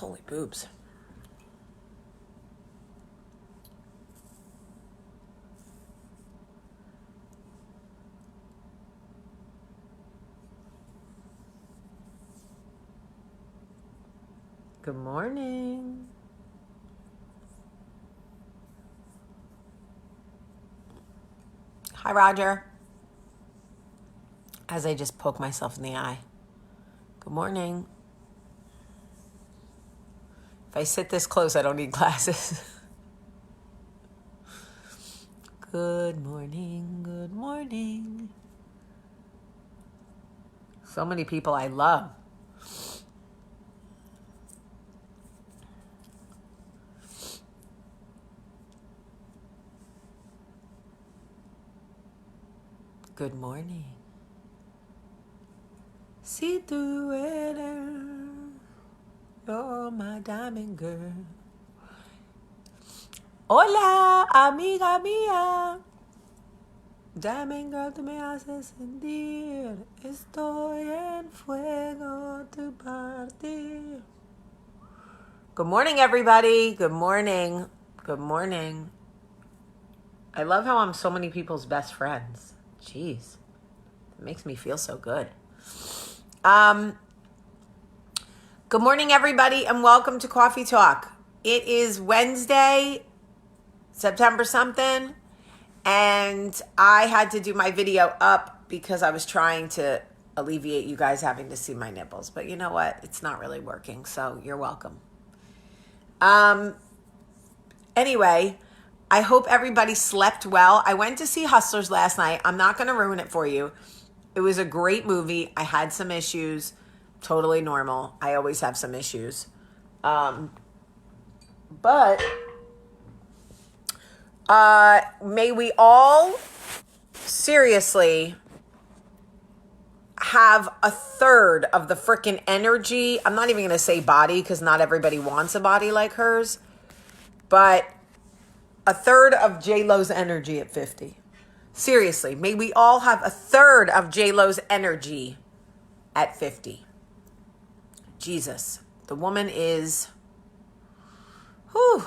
Holy boobs. Good morning. Hi, Roger. As I just poke myself in the eye. Good morning. If I sit this close, I don't need glasses. Good morning, good morning. So many people I love. Good morning. Si tu eres, you're my diamond girl. Hola, amiga mía. Diamond girl, tú me haces sentir. Estoy en fuego tu partir. Good morning, everybody. Good morning. Good morning. I love how I'm so many people's best friends. Jeez. It makes me feel so good. Good morning, everybody, and welcome to Coffee Talk. It is Wednesday, September something, and I had to do my video up because I was trying to alleviate you guys having to see my nipples. But you know what? It's not really working, so you're welcome. Anyway, I hope everybody slept well. I went to see Hustlers last night. I'm not going to ruin it for you. It was a great movie. I had some issues. Totally normal. I always have some issues. But may we all seriously have a third of the freaking energy. I'm not even going to say body because not everybody wants a body like hers. But a third of J-Lo's energy at 50. Seriously, may we all have a third of J-Lo's energy at 50. Jesus, the woman is, whew.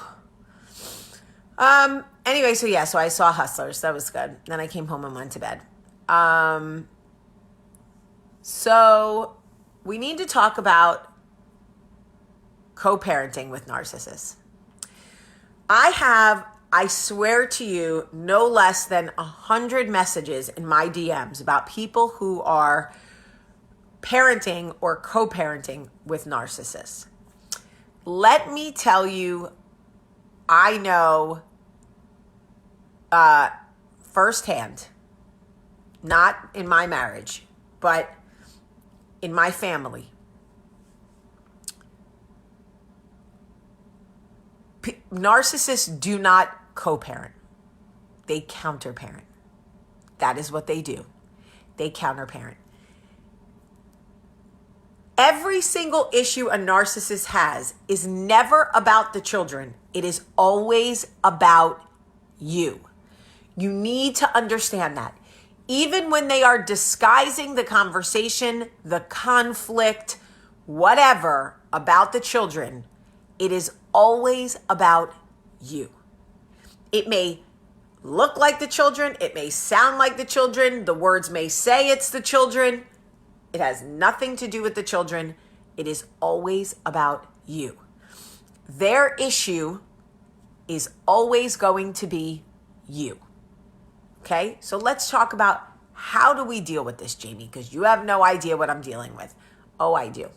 Anyway, so I saw Hustlers. That was good. Then I came home and went to bed. So we need to talk about co-parenting with narcissists. I swear to you, no less than 100 messages in my DMs about people who are parenting or co-parenting with narcissists. Let me tell you, I know firsthand, not in my marriage, but in my family. Narcissists do not co-parent. They counterparent. That is what they do. They counterparent. Every single issue a narcissist has is never about the children. It is always about you. You need to understand that. Even when they are disguising the conversation, the conflict, whatever about the children, it is always about you. It may look like the children. It may sound like the children. The words may say it's the children. It has nothing to do with the children. It is always about you. Their issue is always going to be you. Okay? So let's talk about how do we deal with this, Jamie? Because you have no idea what I'm dealing with. Oh, I do.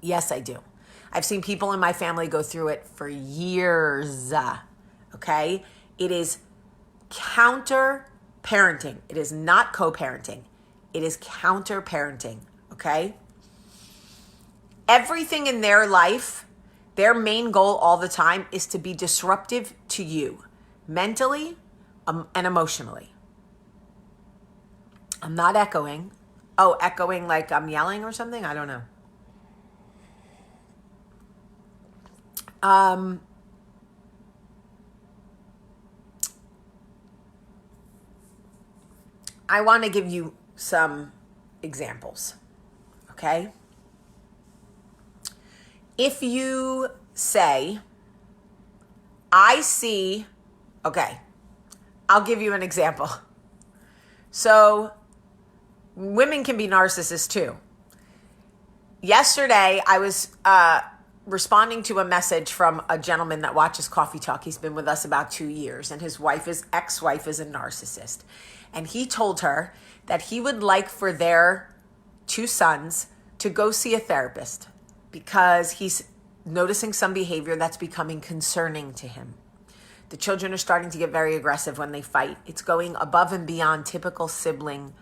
Yes, I do. I've seen people in my family go through it for years. Okay? It is counter-parenting. It is not co-parenting. It is counter-parenting. Okay? Everything in their life, their main goal all the time is to be disruptive to you, mentally and emotionally. I'm not echoing. Oh, echoing like I'm yelling or something? I don't know. I want to give you some examples, okay? If you say, I see, okay, I'll give you an example. So women can be narcissists too. Yesterday, I was responding to a message from a gentleman that watches Coffee Talk. He's been with us about 2 years, and his ex-wife is a narcissist. And he told her that he would like for their 2 sons to go see a therapist because he's noticing some behavior that's becoming concerning to him. The children are starting to get very aggressive when they fight. It's going above and beyond typical sibling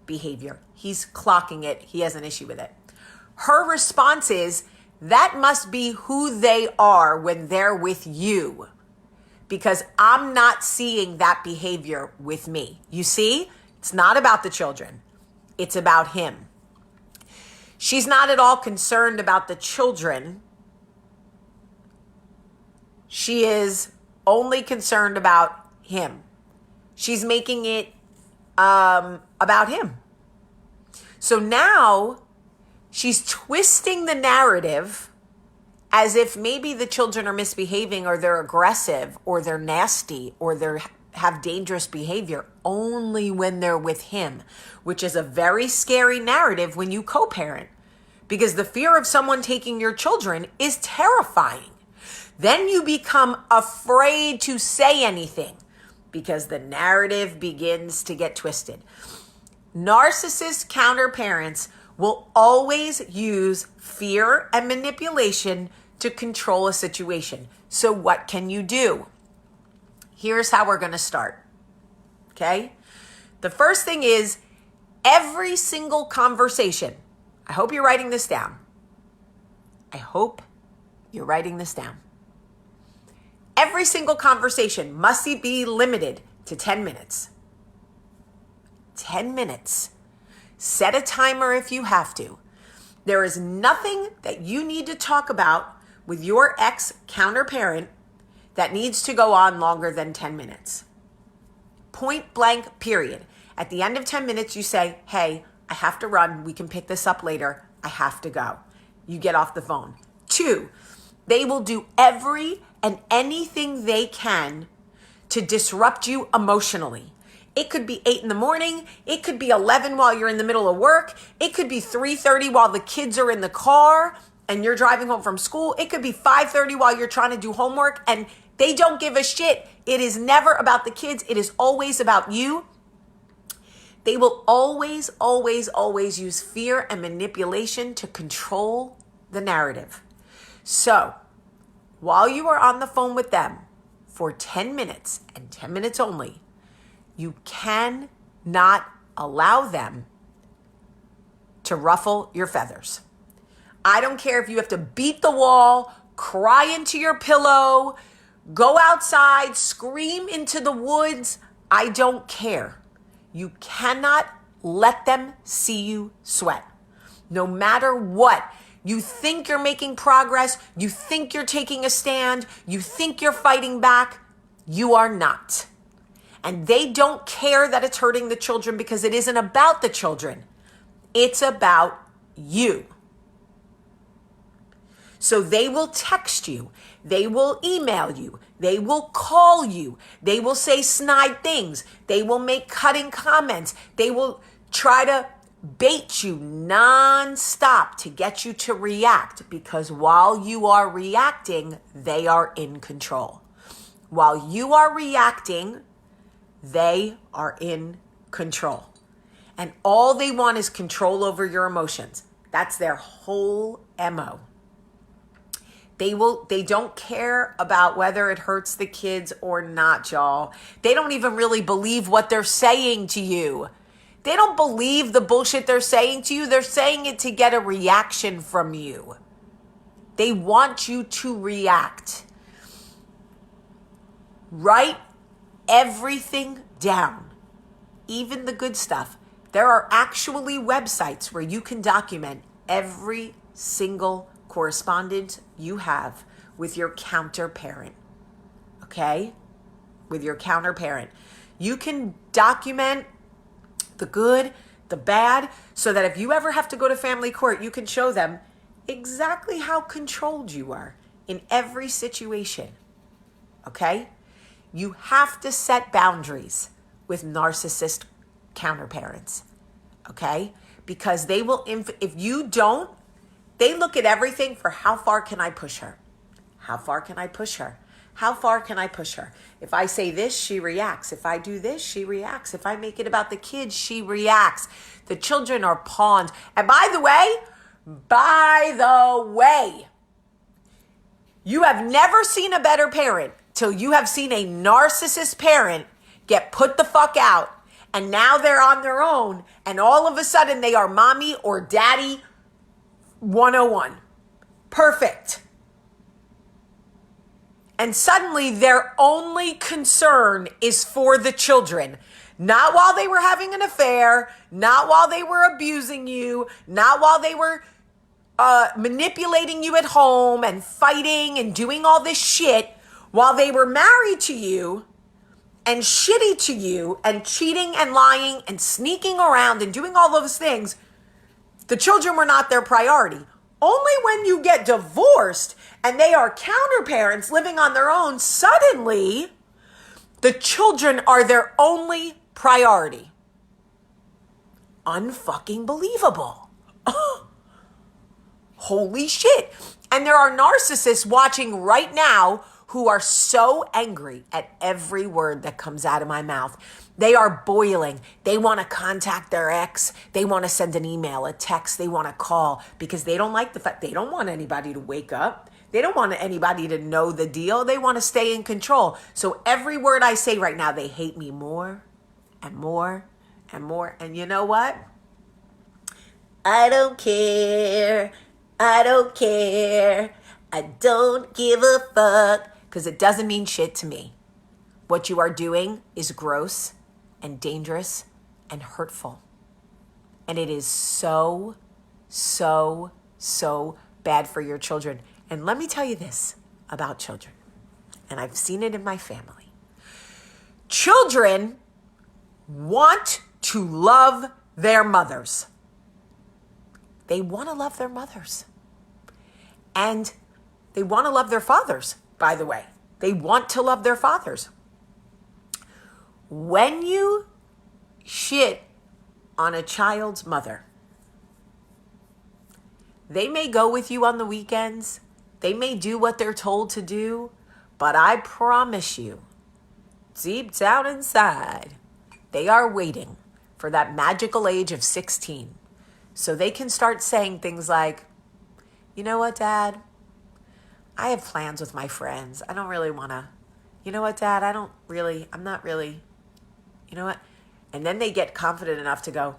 behavior. He's clocking it. He has an issue with it. Her response is, that must be who they are when they're with you, because I'm not seeing that behavior with me. You see, it's not about the children. It's about him. She's not at all concerned about the children. She is only concerned about him. She's making it about him. So now she's twisting the narrative as if maybe the children are misbehaving or they're aggressive or they're nasty or they have dangerous behavior only when they're with him, which is a very scary narrative when you co-parent, because the fear of someone taking your children is terrifying. Then you become afraid to say anything because the narrative begins to get twisted. Narcissist counterparents will always use fear and manipulation to control a situation. So what can you do? Here's how we're going to start. Okay? The first thing is every single conversation. I hope you're writing this down. Every single conversation must be limited to 10 minutes. 10 minutes. Set a timer if you have to. There is nothing that you need to talk about with your ex-counterparent that needs to go on longer than 10 minutes. Point blank, period. At the end of 10 minutes, you say, hey, I have to run. We can pick this up later. I have to go. You get off the phone. 2, they will do every and anything they can to disrupt you emotionally. It could be 8 a.m. It could be 11 while you're in the middle of work. It could be 3:30 while the kids are in the car and you're driving home from school. It could be 5:30 while you're trying to do homework, and they don't give a shit. It is never about the kids. It is always about you. They will always, always, always use fear and manipulation to control the narrative. So while you are on the phone with them for 10 minutes and 10 minutes only, you cannot allow them to ruffle your feathers. I don't care if you have to beat the wall, cry into your pillow, go outside, scream into the woods. I don't care. You cannot let them see you sweat. No matter what. You think you're making progress. You think you're taking a stand. You think you're fighting back. You are not. And they don't care that it's hurting the children because it isn't about the children. It's about you. So they will text you. They will email you. They will call you. They will say snide things. They will make cutting comments. They will try to bait you nonstop to get you to react, because while you are reacting, they are in control. While you are reacting, they are in control. And all they want is control over your emotions. That's their whole MO. They don't care about whether it hurts the kids or not, y'all. They don't even really believe what they're saying to you. They don't believe the bullshit they're saying to you. They're saying it to get a reaction from you. They want you to react. Write everything down, even the good stuff. There are actually websites where you can document every single correspondence you have with your counterparent. Okay? With your counterparent. You can document the good, the bad, so that if you ever have to go to family court, you can show them exactly how controlled you are in every situation. Okay? You have to set boundaries with narcissist counterparents. Okay? Because they will, if you don't, they look at everything for how far can I push her? How far can I push her? How far can I push her? If I say this, she reacts. If I do this, she reacts. If I make it about the kids, she reacts. The children are pawns. And by the way, you have never seen a better parent till you have seen a narcissist parent get put the fuck out. And now they're on their own. And all of a sudden they are mommy or daddy 101. Perfect. And suddenly their only concern is for the children. Not while they were having an affair, not while they were abusing you, not while they were manipulating you at home and fighting and doing all this shit. While they were married to you and shitty to you and cheating and lying and sneaking around and doing all those things, the children were not their priority. Only when you get divorced and they are counterparents living on their own, suddenly the children are their only priority. Unfucking believable. Holy shit. And there are narcissists watching right now who are so angry at every word that comes out of my mouth. They are boiling. They want to contact their ex. They want to send an email, a text. They want to call because they don't like the fact, they don't want anybody to wake up. They don't want anybody to know the deal. They want to stay in control. So every word I say right now, they hate me more and more and more. And you know what? I don't care. I don't care. I don't give a fuck. Because it doesn't mean shit to me. What you are doing is gross and dangerous and hurtful. And it is so, so, so bad for your children. And let me tell you this about children. And I've seen it in my family. Children want to love their mothers. They want to love their mothers. And they want to love their fathers. By the way, they want to love their fathers. When you shit on a child's mother, they may go with you on the weekends. They may do what they're told to do. But I promise you, deep down inside, they are waiting for that magical age of 16. So they can start saying things like, you know what, Dad? I have plans with my friends. I don't really want to, you know what, Dad? I'm not really, you know what? And then they get confident enough to go,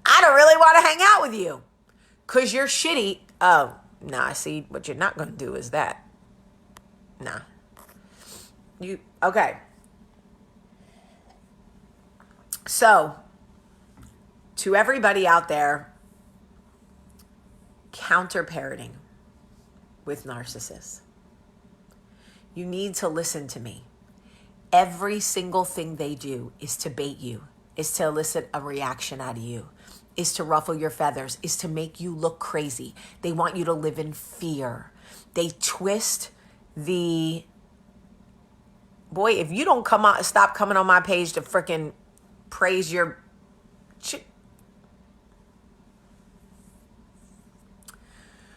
I don't really want to hang out with you because you're shitty. Oh, nah, see, what you're not going to do is that. Nah. Okay. So, to everybody out there, counterparenting with narcissists, you need to listen to me. Every single thing they do is to bait you, is to elicit a reaction out of you, is to ruffle your feathers, is to make you look crazy. They want you to live in fear. They twist the... Boy, if you don't stop coming on my page to freaking praise your...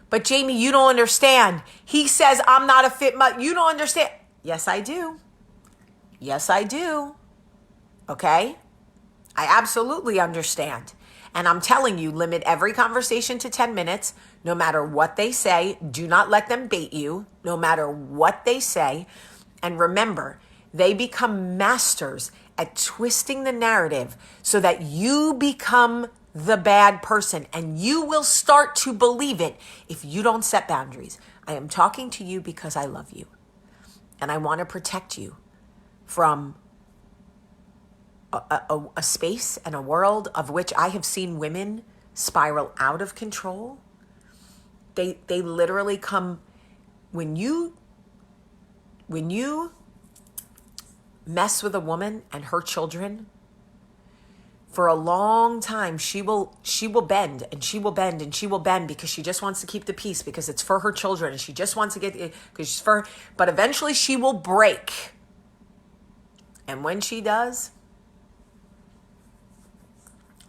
But Jamie, you don't understand. He says I'm not a fit mother. You don't understand. Yes, I do. Yes, I do. Okay? I absolutely understand. And I'm telling you, limit every conversation to 10 minutes, no matter what they say. Do not let them bait you, no matter what they say. And remember, they become masters at twisting the narrative so that you become the bad person, and you will start to believe it if you don't set boundaries. I am talking to you because I love you, and I want to protect you from a space and a world of which I have seen women spiral out of control. They literally come when you mess with a woman and her children. for a long time, she will bend and she will bend and she will bend because she just wants to keep the peace, because it's for her children and she just wants to get it because she's for, but eventually she will break. And when she does,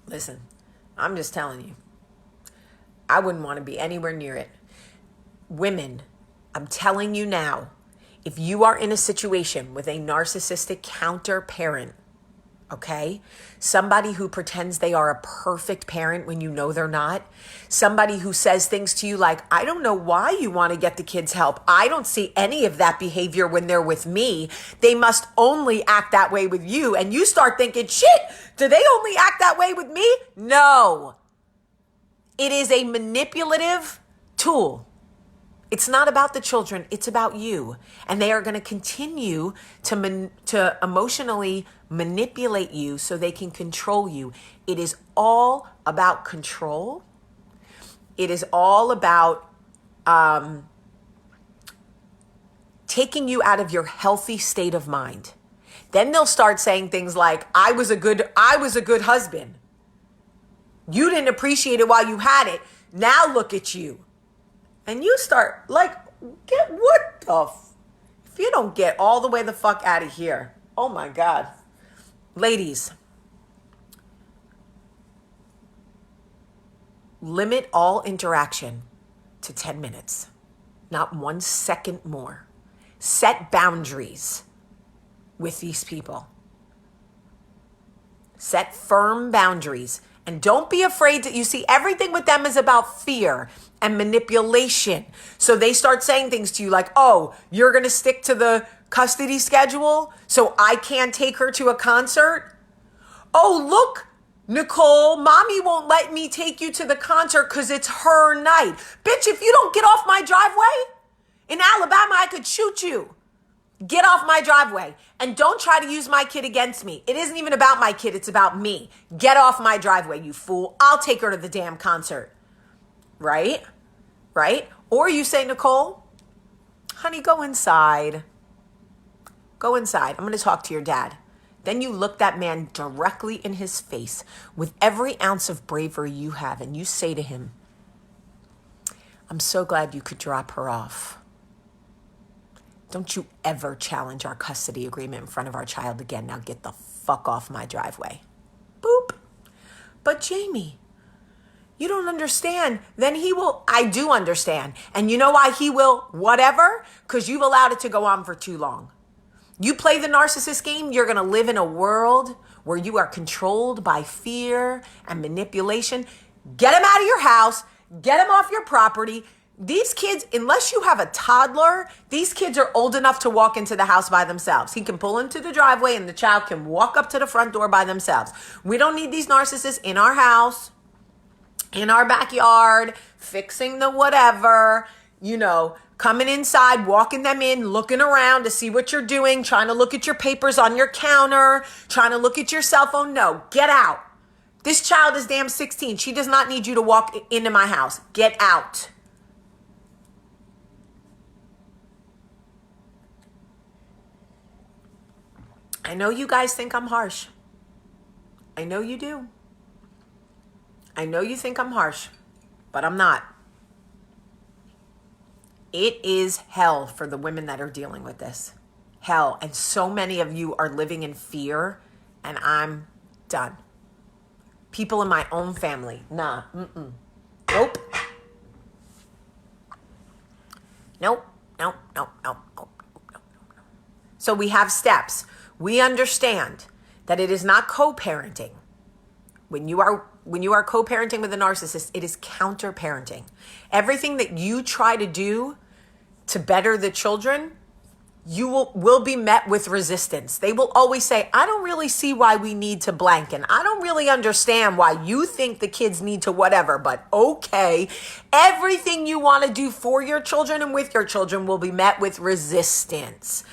listen, I'm just telling you, I wouldn't want to be anywhere near it. Women, I'm telling you now, if you are in a situation with a narcissistic counter-parent, okay? Somebody who pretends they are a perfect parent when you know they're not. Somebody who says things to you like, I don't know why you want to get the kids help. I don't see any of that behavior when they're with me. They must only act that way with you. And you start thinking, shit, do they only act that way with me? No. It is a manipulative tool. It's not about the children. It's about you. And they are going to continue to emotionally manipulate you so they can control you. It is all about control. It is all about taking you out of your healthy state of mind. Then they'll start saying things like, I was a good husband. You didn't appreciate it while you had it. Now look at you. And you start like, if you don't get all the way the fuck out of here. Oh my God. Ladies, limit all interaction to 10 minutes, not 1 second more. Set boundaries with these people. Set firm boundaries. And don't be afraid you see, everything with them is about fear and manipulation. So they start saying things to you like, oh, you're going to stick to the custody schedule so I can't take her to a concert? Oh, look, Nicole, mommy won't let me take you to the concert because it's her night. Bitch, if you don't get off my driveway, in Alabama, I could shoot you. Get off my driveway. And don't try to use my kid against me. It isn't even about my kid. It's about me. Get off my driveway, you fool. I'll take her to the damn concert. Right? Right? Or you say, Nicole, honey, go inside. Go inside. I'm going to talk to your dad. Then you look that man directly in his face with every ounce of bravery you have. And you say to him, I'm so glad you could drop her off. Don't you ever challenge our custody agreement in front of our child again. Now get the fuck off my driveway. Boop. But Jamie, you don't understand. Then he will. I do understand. And you know why he will whatever? Because you've allowed it to go on for too long. You play the narcissist game, you're going to live in a world where you are controlled by fear and manipulation. Get him out of your house. Get him off your property. These kids, unless you have a toddler, these kids are old enough to walk into the house by themselves. He can pull into the driveway and the child can walk up to the front door by themselves. We don't need these narcissists in our house, in our backyard, fixing the whatever, coming inside, walking them in, looking around to see what you're doing, trying to look at your papers on your counter, trying to look at your cell phone. No, get out. This child is damn 16. She does not need you to walk into my house. Get out. I know you guys think I'm harsh. I know you do. I know you think I'm harsh, but I'm not. It is hell for the women that are dealing with this. Hell. And so many of you are living in fear, and I'm done. People in my own family. Nah. Nope. Nope. So we have steps. We understand that it is not co-parenting. When you are co-parenting with a narcissist, it is counter-parenting. Everything that you try to do to better the children, you will be met with resistance. They will always say, I don't really see why we need to blank, and I don't really understand why you think the kids need to whatever, but okay. Everything you want to do for your children and with your children will be met with resistance.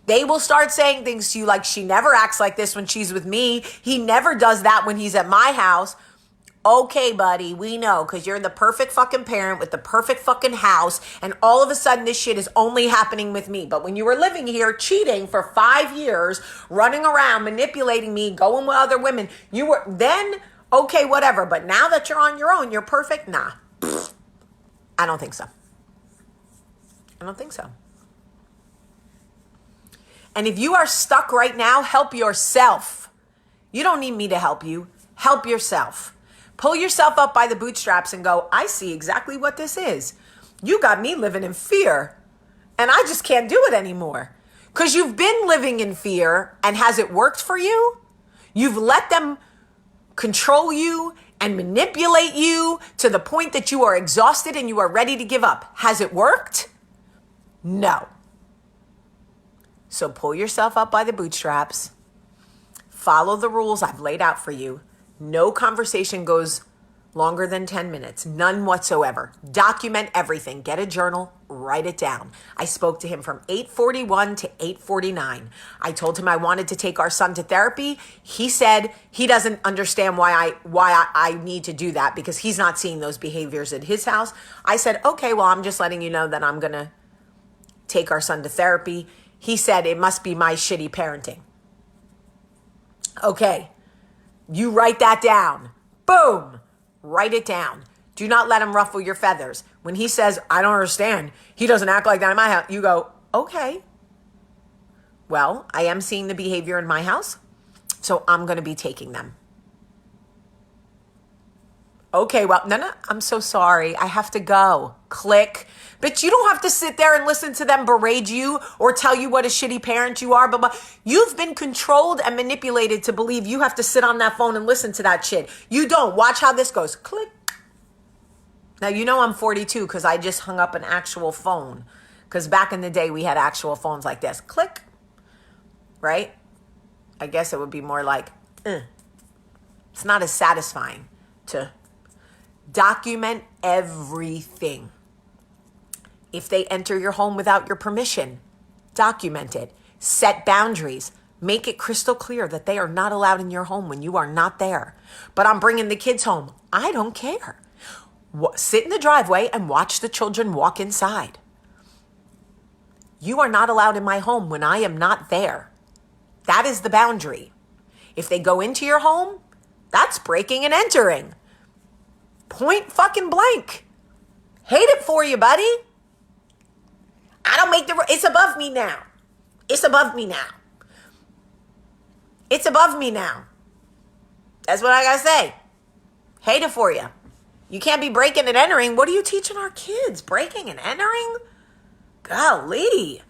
They will start saying things to you like, she never acts like this when she's with me. He never does that when he's at my house. Okay, buddy, we know because you're the perfect fucking parent with the perfect fucking house, and all of a sudden this shit is only happening with me. But when you were living here cheating for 5 years, running around, manipulating me, going with other women, you were then, okay, whatever. But now that you're on your own, you're perfect? Nah. I don't think so. I don't think so. And if you are stuck right now, help yourself. You don't need me to help you. Help yourself. Pull yourself up by the bootstraps and go, I see exactly what this is. You got me living in fear, and I just can't do it anymore. Because you've been living in fear, and has it worked for you? You've let them control you and manipulate you to the point that you are exhausted and you are ready to give up. Has it worked? No. So pull yourself up by the bootstraps. Follow the rules I've laid out for you. No conversation goes longer than 10 minutes. None whatsoever. Document everything. Get a journal. Write it down. I spoke to him from 8:41 to 8:49. I told him I wanted to take our son to therapy. He said he doesn't understand why I need to do that because he's not seeing those behaviors at his house. I said, okay, well, I'm just letting you know that I'm going to take our son to therapy. He said it must be my shitty parenting. Okay. You write that down. Boom. Write it down. Do not let him ruffle your feathers. When he says, I don't understand, he doesn't act like that in my house, you go, okay. Well, I am seeing the behavior in my house, so I'm going to be taking them. Okay, well, no, I'm so sorry. I have to go. Click. But you don't have to sit there and listen to them berate you or tell you what a shitty parent you are. But you've been controlled and manipulated to believe you have to sit on that phone and listen to that shit. You don't. Watch how this goes. Click. Now, you know I'm 42 because I just hung up an actual phone. Because back in the day, we had actual phones like this. Click. Right? I guess it would be more like, It's not as satisfying to document everything. If they enter your home without your permission, document it. Set boundaries. Make it crystal clear that they are not allowed in your home when you are not there. But I'm bringing the kids home. I don't care. Sit in the driveway and watch the children walk inside. You are not allowed in my home when I am not there. That is the boundary. If they go into your home, that's breaking and entering. Point fucking blank. Hate it for you, buddy. I don't make it's above me now. It's above me now. It's above me now. That's what I gotta say. Hate it for you. You can't be breaking and entering. What are you teaching our kids? Breaking and entering? Golly.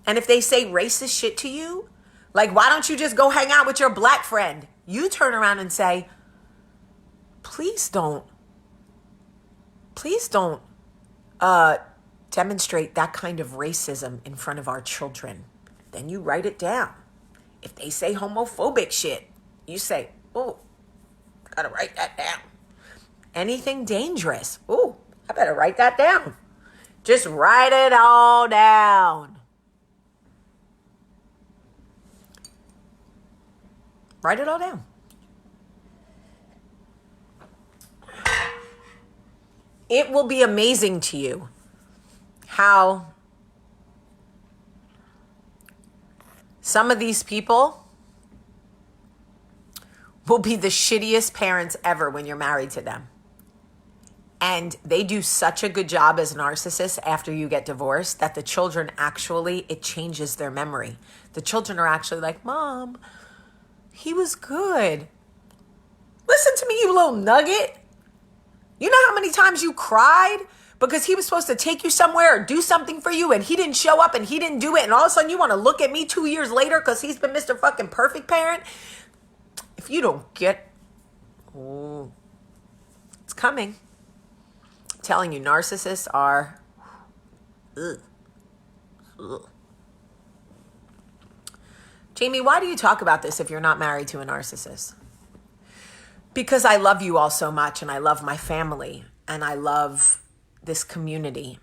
And if they say racist shit to you, like, why don't you just go hang out with your black friend? You turn around and say, please don't demonstrate that kind of racism in front of our children. Then you write it down. If they say homophobic shit, you say, oh, gotta write that down. Anything dangerous, oh, I better write that down. Just write it all down. Write it all down. It will be amazing to you how some of these people will be the shittiest parents ever when you're married to them. And they do such a good job as narcissists after you get divorced that the children actually, it changes their memory. The children are actually like, Mom, he was good. Listen to me, you little nugget. You know how many times you cried because he was supposed to take you somewhere or do something for you and he didn't show up and he didn't do it, and all of a sudden you want to look at me 2 years later because he's been Mr. fucking perfect parent? If you don't get, it's coming. I'm telling you, narcissists are, Jamie, why do you talk about this if you're not married to a narcissist? Because I love you all so much, and I love my family, and I love this community,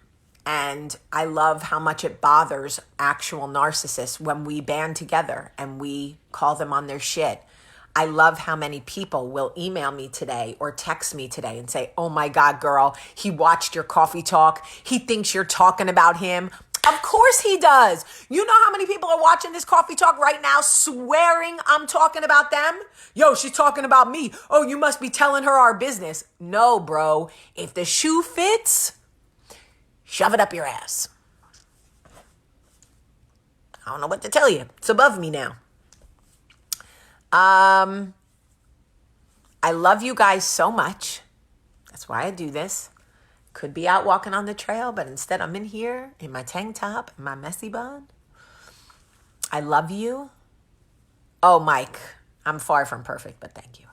and I love how much it bothers actual narcissists when we band together and we call them on their shit. I love how many people will email me today or text me today and say, oh my God, girl, he watched your coffee talk. He thinks you're talking about him. Of course he does. You know how many people are watching this coffee talk right now swearing I'm talking about them? Yo, she's talking about me. Oh, you must be telling her our business. No, bro. If the shoe fits, shove it up your ass. I don't know what to tell you. It's above me now. I love you guys so much. That's why I do this. Could be out walking on the trail, but instead I'm in here in my tank top and my messy bun. I love you. Oh, Mike, I'm far from perfect, but thank you.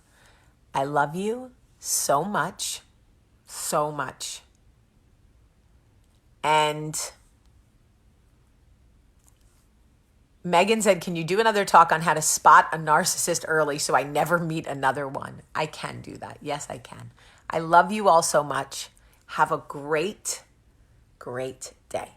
I love you so much, so much. And Megan said, can you do another talk on how to spot a narcissist early so I never meet another one? I can do that. Yes, I can. I love you all so much. Have a great, great day.